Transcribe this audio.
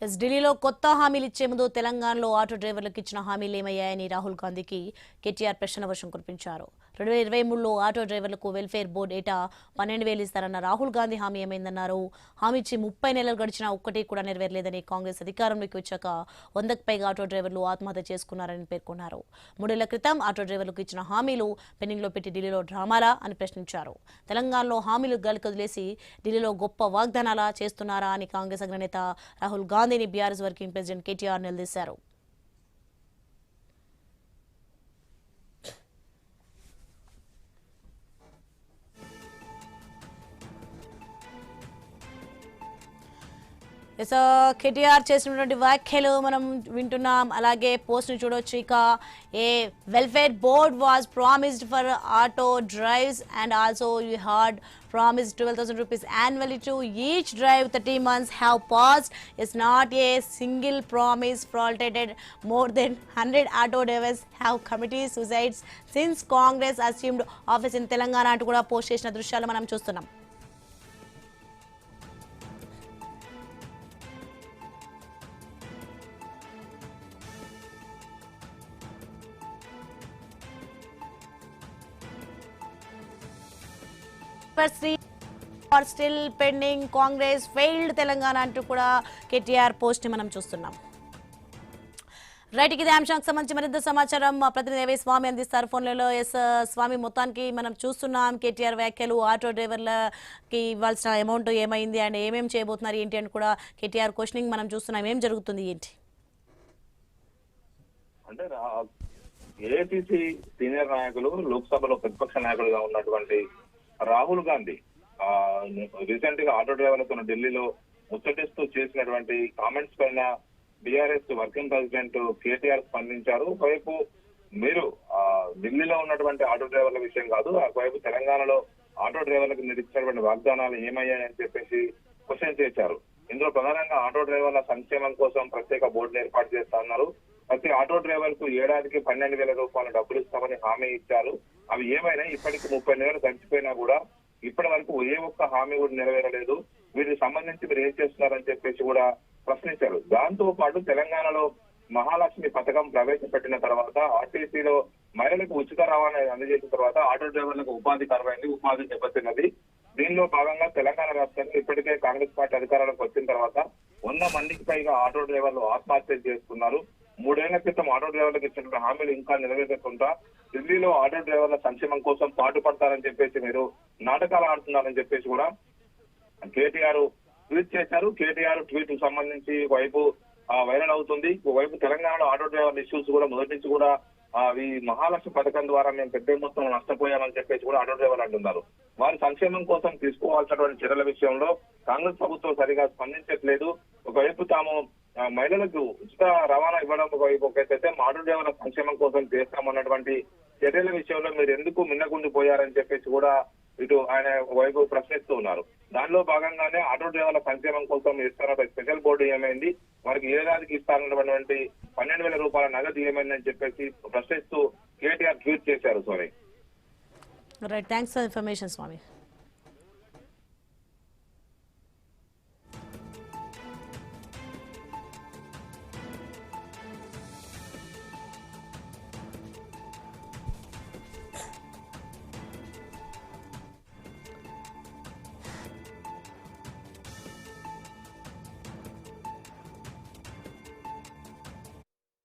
ఢిల్లీలో కొత్త హామీలు ఇచ్చే ముందు తెలంగాణలో ఆటో డ్రైవర్లకు ఇచ్చిన హామీలు ఏమయ్యాయని రాహుల్ గాంధీకి కేటీఆర్ ప్రశ్న వర్షం కురిపించారు. 2023లో ఆటో డ్రైవర్లకు వెల్ఫేర్ బోర్డు ఏటా 12,000 ఇస్తారన్న రాహుల్ గాంధీ హామీ ఏమైందన్నారు. హామీ ఇచ్చి 30 నెలలు గడిచినా ఒక్కటి కూడా నెరవేరలేదని, కాంగ్రెస్ అధికారంలోకి వచ్చాక 100కు పైగా ఆటో డ్రైవర్లు ఆత్మహత్య చేసుకున్నారని పేర్కొన్నారు. 3 ఏళ్ల క్రితం ఆటో డ్రైవర్లకు ఇచ్చిన హామీలు పెండింగ్లో పెట్టి ఢిల్లీలో డ్రామాలా అని ప్రశ్నించారు. తెలంగాణలో హామీలు గలికొదిలేసి ఢిల్లీలో గొప్ప వాగ్దానాలా చేస్తున్నారా అని కాంగ్రెస్ అగ్రనేత రాహుల్ గాంధీని బీఆర్ఎస్ వర్కింగ్ ప్రెసిడెంట్ కేటీఆర్ నిలదీశారు. కేటీఆర్ చేసినటువంటి వ్యాఖ్యలు మనం వింటున్నాం. అలాగే పోస్ట్ ని చూడొచ్చు. ఇక a welfare board was promised for auto drives and also you heard promised 12,000 rupees annually to each drive. 30 months have passed. It's not a single promise faltered. More than 100 auto drivers have committed suicides since Congress assumed office in Telangana అంటూ కూడా post చేసిన దృశ్యాలు మనం చూస్తున్నాం. are still pending. Congress failed Telangana అంటూ కూడా KTR post ని మనం చూస్తున్నాం. రైట్, ఇదే అంశానికి సంబంధించి మరింత సమాచారం మా ప్రతినిధి స్వామి అందిస్తారు ఫోన్లలో. స్వామి, మొత్తానికి మనం చూస్తున్నాం కేటీఆర్ వ్యాఖ్యలు, ఆటో డ్రైవర్లకి ఇవ్వాల్సిన అమౌంట్ ఏమైంది అండ్ ఏమేమి చేయబోతున్నారు ఏంటి అని కూడా కేటీఆర్ క్వశ్చనింగ్ మనం చూస్తున్నాం. ఏం జరుగుతుంది ఏంటి అంటే ఏఐటీసీ సీనియర్ నాయకులు, లోక్సభలో ప్రతిపక్ష నాయకులుగా ఉన్నటువంటి రాహుల్ గాంధీ రీసెంట్ గా ఆటో డ్రైవర్లతో ఢిల్లీలో ముచ్చటిస్తూ చేసినటువంటి కామెంట్స్ పైన బీఆర్ఎస్ వర్కింగ్ ప్రెసిడెంట్ కేటీఆర్ స్పందించారు. ఒకవైపు మీరు ఢిల్లీలో ఉన్నటువంటి ఆటో డ్రైవర్ల విషయం కాదు, ఒకవైపు తెలంగాణలో ఆటో డ్రైవర్లకు మీరు ఇచ్చినటువంటి వాగ్దానాలు ఏమయ్యాయని చెప్పేసి క్వశ్చన్ చేశారు. ఇందులో ప్రధానంగా ఆటో డ్రైవర్ల సంక్షేమం కోసం ప్రత్యేక బోర్డును ఏర్పాటు చేస్తా ఉన్నారు. ప్రతి ఆటో డ్రైవర్ కు ఏడాదికి 12,000 రూపాయల డబ్బులు ఇస్తామని హామీ ఇచ్చారు. అవి ఏమైనా ఇప్పటికి 30 నెలలు గడిచిపోయినా కూడా ఇప్పటి వరకు ఏ ఒక్క హామీ కూడా నెరవేరలేదు. వీటికి సంబంధించి మీరు ఏం చేస్తున్నారని చెప్పేసి కూడా ప్రశ్నించారు. దాంతో పాటు తెలంగాణలో మహాలక్ష్మి పథకం ప్రవేశపెట్టిన తర్వాత, ఆర్టీసీలో మహిళలకు ఉచిత రవాణా అందజేసిన తర్వాత ఆటో డ్రైవర్లకు ఉపాధి కరువైంది, ఉపాధి దెబ్బతిన్నది. దీనిలో భాగంగా తెలంగాణ రాష్ట్రానికి ఇప్పటికే కాంగ్రెస్ పార్టీ అధికారంలోకి వచ్చిన తర్వాత 100 మందికి పైగా ఆటో డ్రైవర్లు ఆత్మహత్యలు చేసుకున్నారు. 3 ఏళ్ల క్రితం ఆటో డ్రైవర్లకు ఇచ్చినటువంటి హామీలు ఇంకా నెరవేరకుండా ఢిల్లీలో ఆటో డ్రైవర్ల సంక్షేమం కోసం పాటుపడతారని చెప్పేసి మీరు నాటకాలు ఆడుతున్నారని చెప్పేసి కూడా కేటీఆర్ ట్వీట్ చేశారు. కేటీఆర్ ట్వీట్ కు సంబంధించి ఒకవైపు వైరల్ అవుతుంది, ఒకవైపు తెలంగాణలో ఆటో డ్రైవర్ల ఇష్యూస్ కూడా మొదటి నుంచి కూడా ఈ మహాలక్ష్మి పథకం ద్వారా మేము పెద్ద మొత్తంలో నష్టపోయామని చెప్పేసి కూడా ఆటో డ్రైవర్లు అంటున్నారు. వారి సంక్షేమం కోసం తీసుకోవాల్సినటువంటి చర్యల విషయంలో కాంగ్రెస్ ప్రభుత్వం సరిగా స్పందించట్లేదు. ఒకవైపు తాము మహిళలకు ఉచిత రవాణా ఇవ్వడం ఒకవైపు ఒకైతే ఆటో డ్రైవర్ల సంక్షేమం కోసం చేస్తామన్నటువంటి చర్యల విషయంలో మీరు ఎందుకు మిన్నకుండిపోయారని చెప్పేసి కూడా ఇటు ఆయన వైపు ప్రశ్నిస్తూ ఉన్నారు. దానిలో భాగంగానే ఆటో డ్రైవర్ల సంక్షేమం కోసం ఇస్తున్న స్పెషల్ బోర్డు ఏమైంది, వారికి ఏడాదికి ఇస్తానన్నటువంటి 12,000 రూపాయల నగదు ఏమైందని చెప్పేసి ప్రశ్నిస్తూ కేటీఆర్ ట్వీట్ చేశారు. Swami, right, thanks for information Swamy.